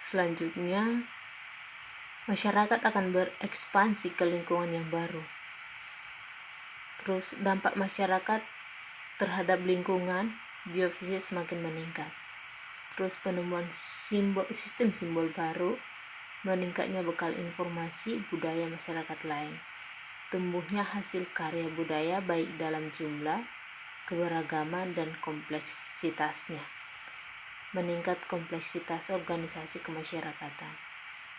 Selanjutnya, masyarakat akan berekspansi ke lingkungan yang baru. Terus dampak masyarakat terhadap lingkungan biofisik semakin meningkat. Terus penemuan sistem simbol baru, meningkatnya bekal informasi budaya masyarakat lain, tumbuhnya hasil karya budaya baik dalam jumlah, keberagaman, dan kompleksitasnya, meningkat kompleksitas organisasi kemasyarakatan.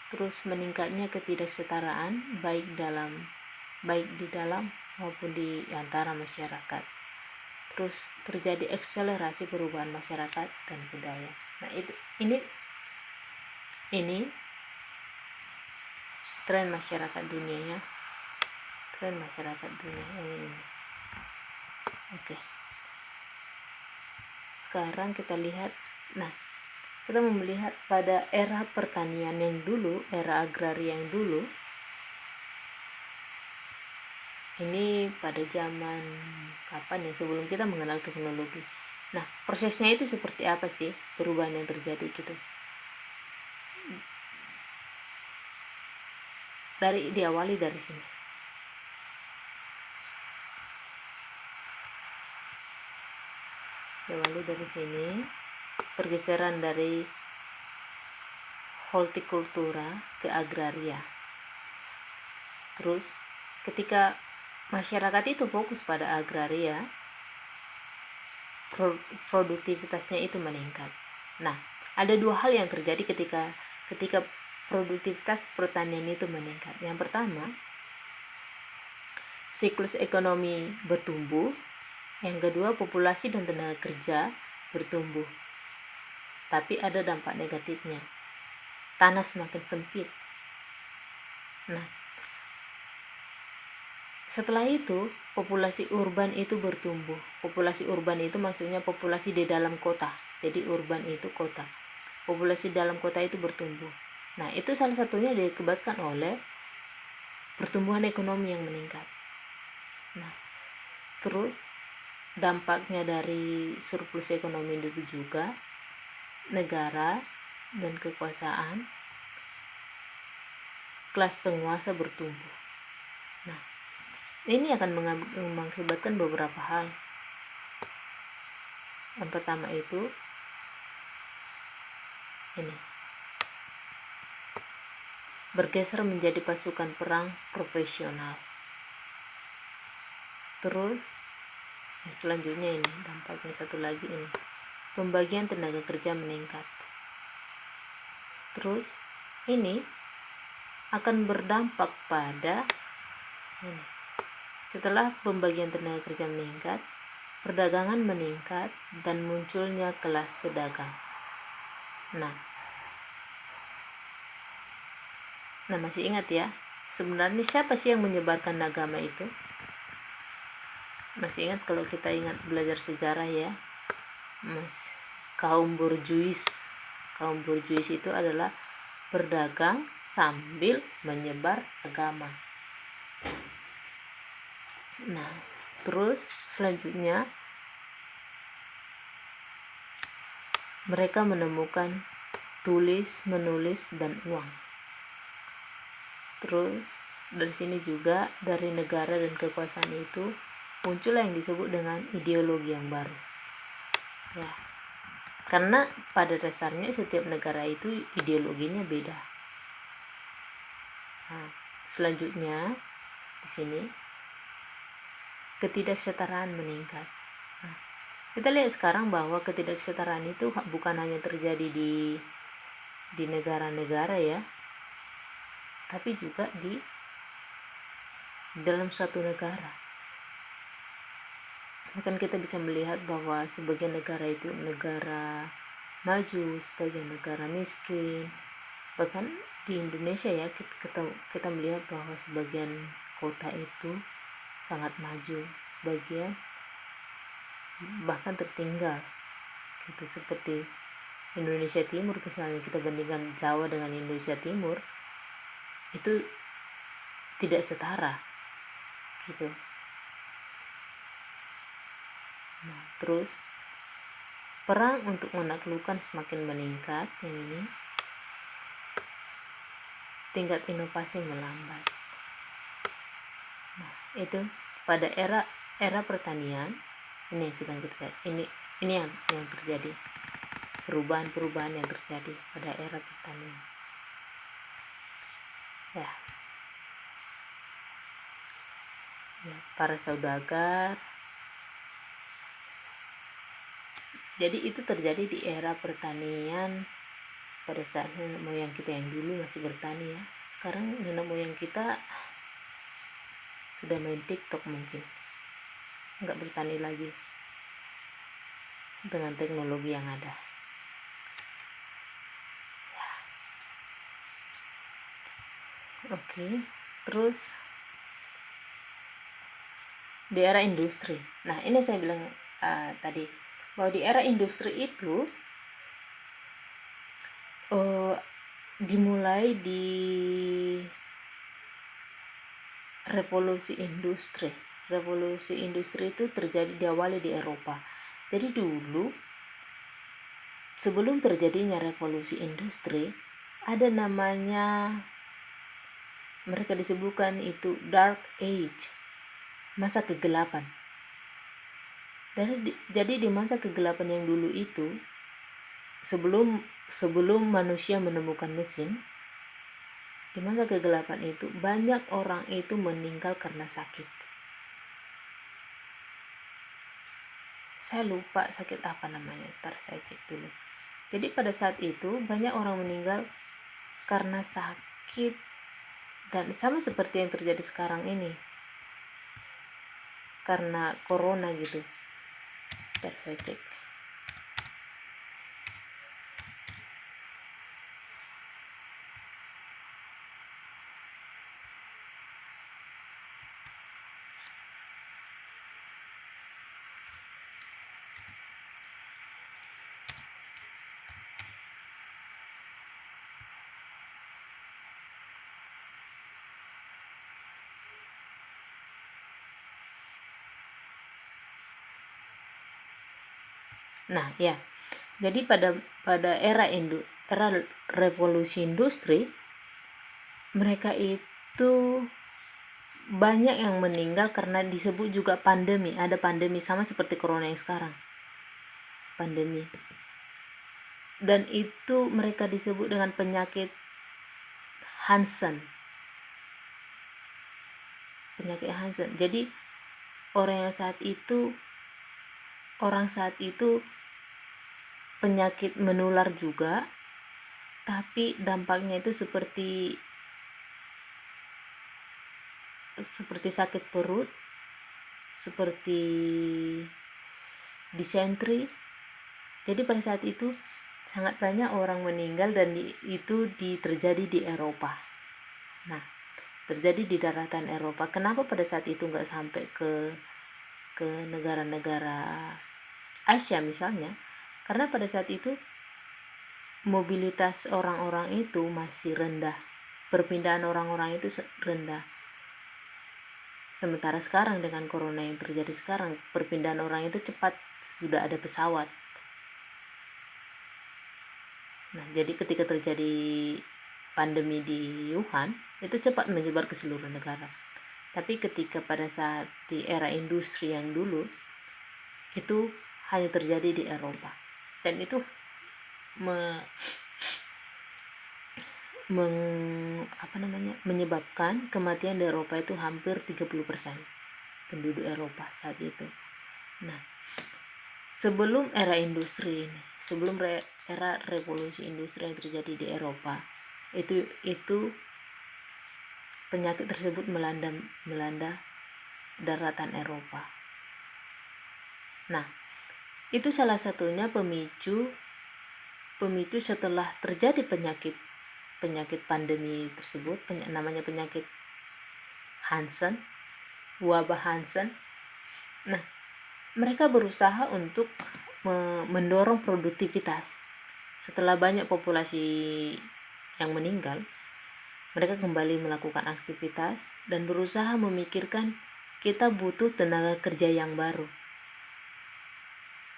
Terus meningkatnya ketidaksetaraan baik di dalam maupun di antara masyarakat. Terus terjadi akselerasi perubahan masyarakat dan budaya. Nah, ini tren masyarakat dunia ya. Tren masyarakat dunia ini. Oke. Sekarang kita lihat, kita melihat pada era pertanian yang dulu, era agraria yang dulu. Ini pada zaman kapan ya, sebelum kita mengenal teknologi. Nah, prosesnya itu seperti apa sih perubahan yang terjadi gitu. Diawali dari sini. Pergeseran dari hortikultura ke agraria. Terus ketika masyarakat itu fokus pada agraria, produktivitasnya itu meningkat. Nah, ada dua hal yang terjadi ketika produktivitas pertanian itu meningkat. Yang pertama, siklus ekonomi bertumbuh. Yang kedua, populasi dan tenaga kerja bertumbuh. Tapi ada dampak negatifnya. Tanah semakin sempit. Nah, setelah itu populasi urban itu bertumbuh. Populasi urban itu maksudnya populasi di dalam kota. Jadi urban itu kota. Populasi dalam kota itu bertumbuh. Nah, itu salah satunya diakibatkan oleh pertumbuhan ekonomi yang meningkat. Nah, terus dampaknya dari surplus ekonomi itu juga negara dan kekuasaan kelas penguasa bertumbuh. Nah, ini akan mengakibatkan beberapa hal. Yang pertama itu ini, bergeser menjadi pasukan perang profesional. Terus selanjutnya ini dampaknya satu lagi ini, pembagian tenaga kerja meningkat. Terus ini akan berdampak pada ini. Setelah pembagian tenaga kerja meningkat, perdagangan meningkat dan munculnya kelas pedagang. Nah, masih ingat ya, sebenarnya siapa sih yang menyebarkan agama itu? Masih ingat kalau kita ingat belajar sejarah ya, kaum borjuis. Kaum borjuis itu adalah berdagang sambil menyebar agama. Nah, terus selanjutnya mereka menemukan tulis, menulis, dan uang. Terus dari sini juga dari negara dan kekuasaan itu muncul yang disebut dengan ideologi yang baru. Ya, karena pada dasarnya setiap negara itu ideologinya beda. Nah, selanjutnya di sini ketidaksetaraan meningkat. Nah, kita lihat sekarang bahwa ketidaksetaraan itu bukan hanya terjadi di negara-negara ya, tapi juga di dalam suatu negara. Bahkan kita bisa melihat bahwa sebagian negara itu negara maju, sebagian negara miskin. Bahkan di Indonesia ya, kita melihat bahwa sebagian kota itu sangat maju, sebagian bahkan tertinggal gitu. Seperti Indonesia Timur misalnya, kita bandingkan Jawa dengan Indonesia Timur, itu tidak setara gitu. Nah, terus perang untuk menaklukkan semakin meningkat yang ini. tingkat inovasi melambat. Nah, itu pada era pertanian ini yang sedang terjadi. Ini yang terjadi. Perubahan-perubahan yang terjadi pada era pertanian. Ya. Ya, para saudagar. Jadi itu terjadi di era pertanian pada saat nenek moyang kita yang dulu masih bertani ya. Sekarang nenek moyang kita sudah main TikTok mungkin, nggak bertani lagi dengan teknologi yang ada. Oke, terus di era industri. Nah ini saya bilang tadi bahwa di era industri itu dimulai di revolusi industri. Revolusi industri itu terjadi diawali di Eropa. Jadi dulu sebelum terjadinya revolusi industri ada namanya, mereka disebutkan itu Dark Age, masa kegelapan. Jadi di masa kegelapan yang dulu itu, sebelum manusia menemukan mesin, di masa kegelapan itu banyak orang itu meninggal karena sakit. Saya lupa sakit apa namanya, ntar saya cek dulu. Jadi pada saat itu banyak orang meninggal karena sakit, dan sama seperti yang terjadi sekarang ini karena corona gitu. Ntar saya cek. Nah ya, jadi pada era revolusi industri, mereka itu banyak yang meninggal karena disebut juga pandemi. Ada pandemi sama seperti corona yang sekarang, pandemi. Dan itu mereka disebut dengan penyakit Hansen. Penyakit Hansen. Jadi orang saat itu penyakit menular juga, tapi dampaknya itu seperti sakit perut, seperti disentri. Jadi pada saat itu sangat banyak orang meninggal, dan itu terjadi di Eropa. Nah, terjadi di daratan Eropa. Kenapa pada saat itu nggak sampai ke negara-negara Asia misalnya? Karena pada saat itu mobilitas orang-orang itu masih rendah, perpindahan orang-orang itu rendah. Sementara sekarang dengan corona yang terjadi sekarang, perpindahan orang itu cepat, sudah ada pesawat. Nah, jadi ketika terjadi pandemi di Wuhan, itu cepat menyebar ke seluruh negara. Tapi ketika pada saat di era industri yang dulu, itu hanya terjadi di Eropa. Dan itu menyebabkan kematian di Eropa itu hampir 30% penduduk Eropa saat itu. Nah, sebelum era industri ini, sebelum era revolusi industri yang terjadi di Eropa, itu penyakit tersebut melanda daratan Eropa. Nah, itu salah satunya pemicu setelah terjadi penyakit pandemi tersebut, namanya penyakit Hansen, wabah Hansen. Nah, mereka berusaha untuk mendorong produktivitas. Setelah banyak populasi yang meninggal, mereka kembali melakukan aktivitas dan berusaha memikirkan, kita butuh tenaga kerja yang baru.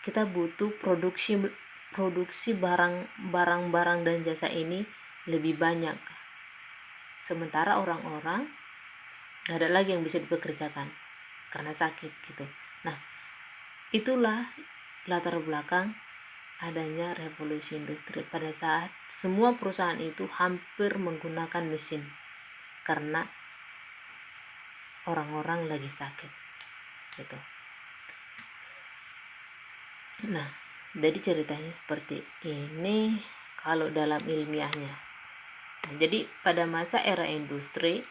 Kita butuh produksi barang-barang dan jasa ini lebih banyak. sementara orang-orang gak ada lagi yang bisa dipekerjakan karena sakit gitu. Nah, itulah latar belakang adanya revolusi industri pada saat semua perusahaan itu hampir menggunakan mesin karena orang-orang lagi sakit gitu. Nah, jadi ceritanya seperti ini kalau dalam ilmiahnya. Nah, jadi pada masa era industri,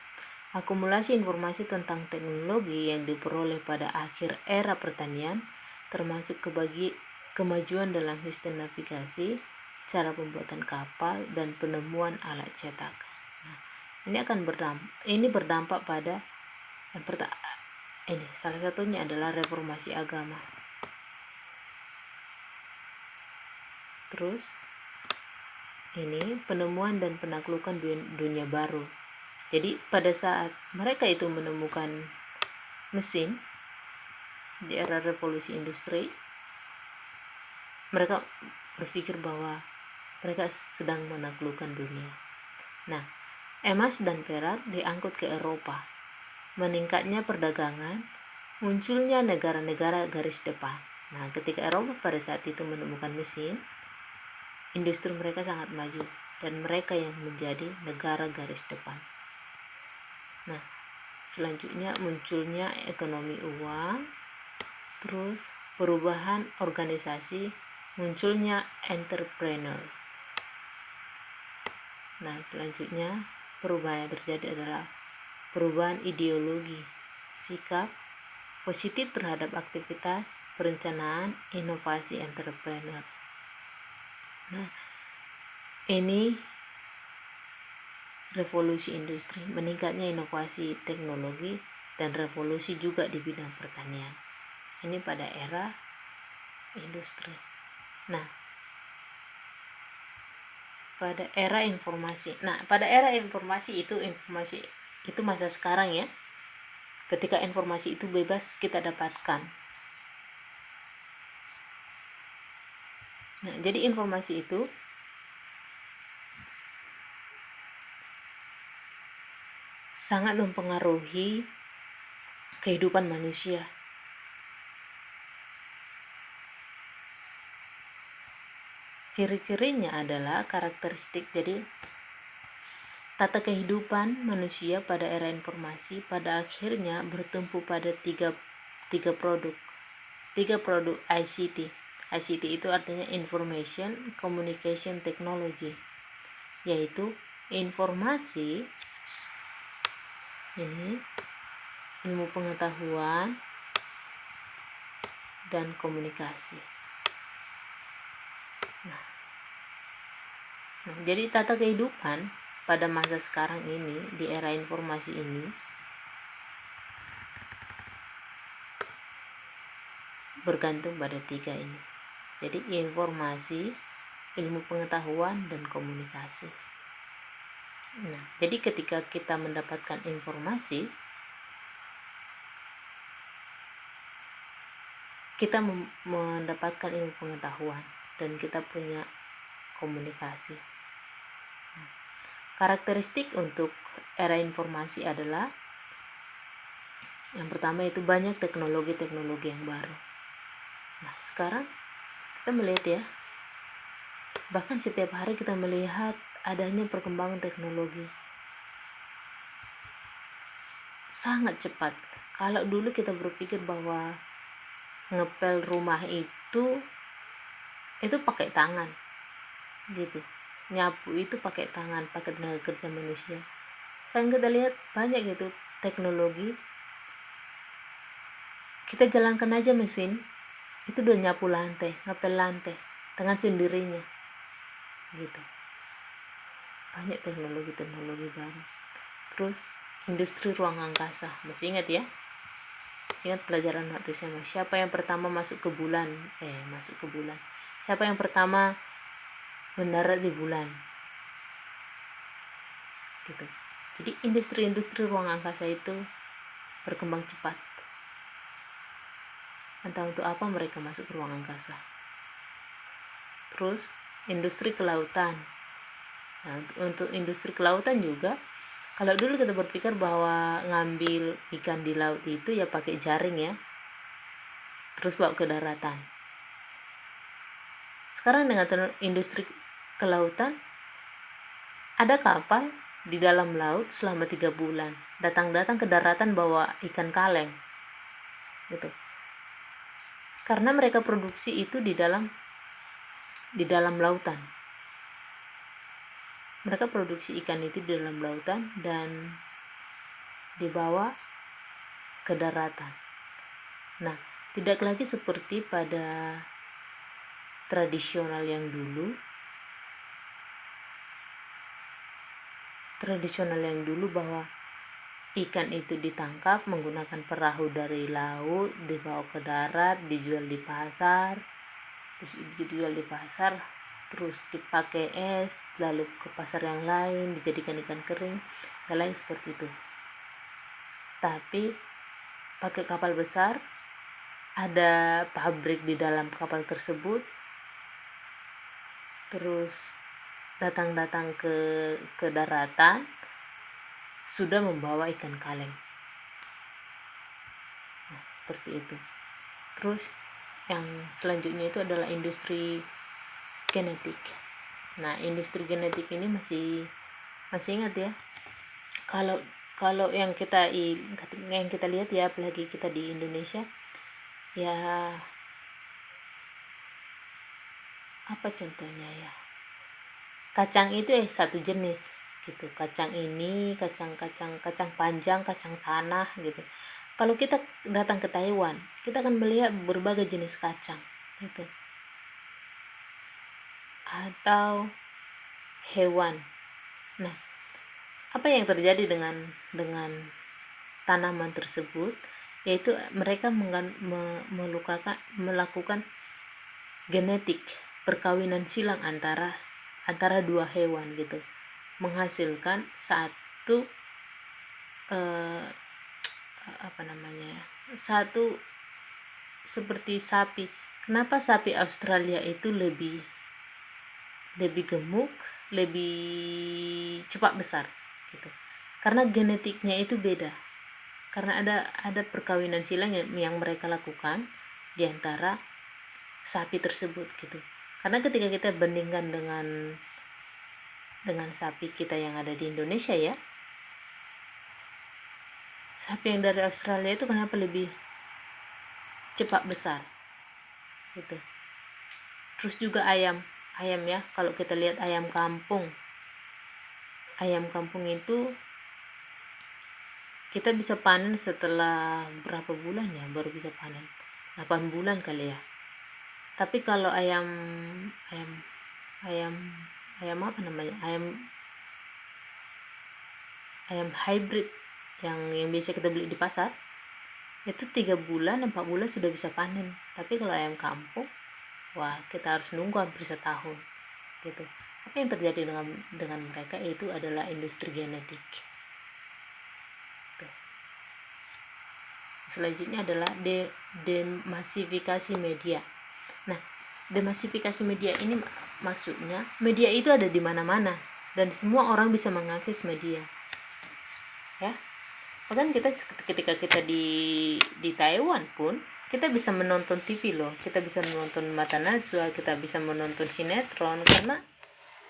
akumulasi informasi tentang teknologi yang diperoleh pada akhir era pertanian termasuk kemajuan dalam sistem navigasi, cara pembuatan kapal, dan penemuan alat cetak. Nah, ini berdampak pada ini salah satunya adalah reformasi agama. Terus ini penemuan dan penaklukan dunia baru. Jadi pada saat mereka itu menemukan mesin di era revolusi industri, mereka berpikir bahwa mereka sedang menaklukkan dunia. Nah, emas dan perak diangkut ke Eropa. Meningkatnya perdagangan, munculnya negara-negara garis depan. Nah, ketika Eropa pada saat itu menemukan mesin, industri mereka sangat maju dan mereka yang menjadi negara garis depan. Nah, selanjutnya munculnya ekonomi uang, terus perubahan organisasi, munculnya entrepreneur. Nah, selanjutnya perubahan yang terjadi adalah perubahan ideologi, sikap positif terhadap aktivitas, perencanaan, inovasi entrepreneur. Nah, ini revolusi industri, meningkatnya inovasi teknologi dan revolusi juga di bidang pertanian. Ini pada era industri. Nah, pada era informasi. Nah, pada era informasi itu masa sekarang ya. Ketika informasi itu bebas kita dapatkan. Nah, jadi informasi itu sangat mempengaruhi kehidupan manusia. Ciri-cirinya adalah karakteristik. Jadi tata kehidupan manusia pada era informasi pada akhirnya bertumpu pada tiga produk ICT. ICT itu artinya Information Communication Technology, yaitu informasi, ini ilmu pengetahuan dan komunikasi. Nah, jadi tata kehidupan pada masa sekarang ini, di era informasi ini, bergantung pada tiga ini. Jadi informasi, ilmu pengetahuan, dan komunikasi. Nah, jadi ketika kita mendapatkan informasi, kita mendapatkan ilmu pengetahuan dan kita punya komunikasi. Nah, karakteristik untuk era informasi adalah yang pertama itu banyak teknologi yang baru. Nah, sekarang kita melihat ya, bahkan setiap hari kita melihat adanya perkembangan teknologi sangat cepat. Kalau dulu kita berpikir bahwa ngepel rumah itu pakai tangan gitu, nyapu itu pakai tangan, pakai tenaga kerja manusia. Sekarang kita lihat banyak gitu teknologi, kita jalankan aja mesin itu udah nyapu lantai, ngepel lantai dengan sendirinya gitu. Banyak teknologi baru. Terus industri ruang angkasa, masih ingat ya? Masih ingat pelajaran waktu SMA? Siapa yang pertama masuk ke bulan? Siapa yang pertama mendarat di bulan? Gitu. Jadi industri ruang angkasa itu berkembang cepat. Entah untuk apa mereka masuk ke ruang angkasa. Terus industri kelautan. Nah, untuk industri kelautan juga Kalau dulu kita berpikir bahwa ngambil ikan di laut itu ya pakai jaring ya, terus bawa ke daratan. Sekarang dengan industri kelautan, ada kapal di dalam laut selama 3 bulan, datang-datang ke daratan bawa ikan kaleng gitu. Karena mereka produksi itu di dalam lautan. Mereka produksi ikan itu di dalam lautan dan dibawa ke daratan. Nah, tidak lagi seperti pada tradisional yang dulu bahwa ikan itu ditangkap menggunakan perahu dari laut, dibawa ke darat, dijual di pasar, terus dipakai es, lalu ke pasar yang lain dijadikan ikan kering. Gak lain seperti itu, tapi pakai kapal besar, ada pabrik di dalam kapal tersebut, terus datang ke daratan sudah membawa ikan kaleng. Nah, seperti itu. Terus yang selanjutnya itu adalah industri genetik. Nah, industri genetik ini masih ingat ya, kalau yang kita lihat ya, apalagi kita di Indonesia ya, apa contohnya ya, kacang itu satu jenis gitu. Kacang ini kacang panjang, kacang tanah gitu. Kalau kita datang ke Taiwan, kita akan melihat berbagai jenis kacang gitu. Atau hewan. Nah, apa yang terjadi dengan tanaman tersebut, yaitu mereka melakukan genetik, perkawinan silang antara dua hewan gitu, menghasilkan satu satu seperti sapi. Kenapa sapi Australia itu lebih gemuk, lebih cepat besar gitu? Karena genetiknya itu beda. Karena ada perkawinan silang yang mereka lakukan di antara sapi tersebut gitu. Karena ketika kita bandingkan dengan sapi kita yang ada di Indonesia ya, sapi yang dari Australia itu kenapa lebih cepat besar gitu. Terus juga ayam ya, kalau kita lihat ayam kampung itu kita bisa panen setelah berapa bulan ya, baru bisa panen 8 bulan kali ya. Tapi kalau ayam apa namanya, ayam hybrid yang biasa kita beli di pasar, itu 3 bulan 4 bulan sudah bisa panen. Tapi kalau ayam kampung, wah, kita harus nunggu hampir setahun gitu. Apa yang terjadi dengan mereka itu adalah industri genetik. Tuh. Selanjutnya adalah demasifikasi media. Nah, demasifikasi media ini maksudnya media itu ada di mana-mana dan semua orang bisa mengakses media. Ya. Bahkan kita ketika kita di Taiwan pun kita bisa menonton TV loh. Kita bisa menonton Mata Najwa, kita bisa menonton sinetron karena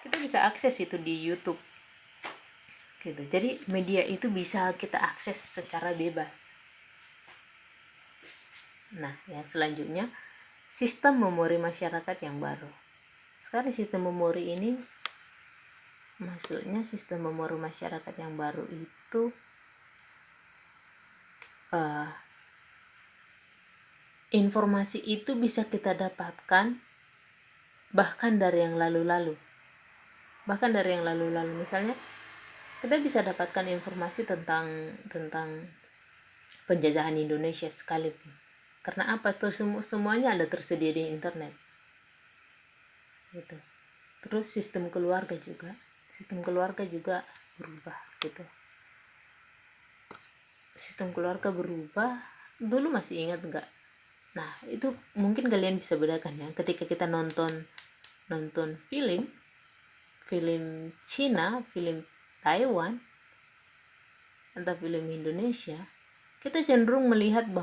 kita bisa akses itu di YouTube. Gitu. Jadi media itu bisa kita akses secara bebas. Nah, yang selanjutnya sistem memori masyarakat yang baru. Sekarang sistem memori ini maksudnya sistem memori masyarakat yang baru itu informasi itu bisa kita dapatkan bahkan dari yang lalu-lalu. Misalnya kita bisa dapatkan informasi tentang penjajahan Indonesia sekalipun. Karena apa? Semuanya ada tersedia di internet. Gitu. Terus sistem keluarga juga berubah gitu. Sistem keluarga berubah. Dulu masih ingat enggak? Nah, itu mungkin kalian bisa bedakan ya, ketika kita nonton film Cina, film Taiwan, entah film Indonesia, kita cenderung melihat bahwa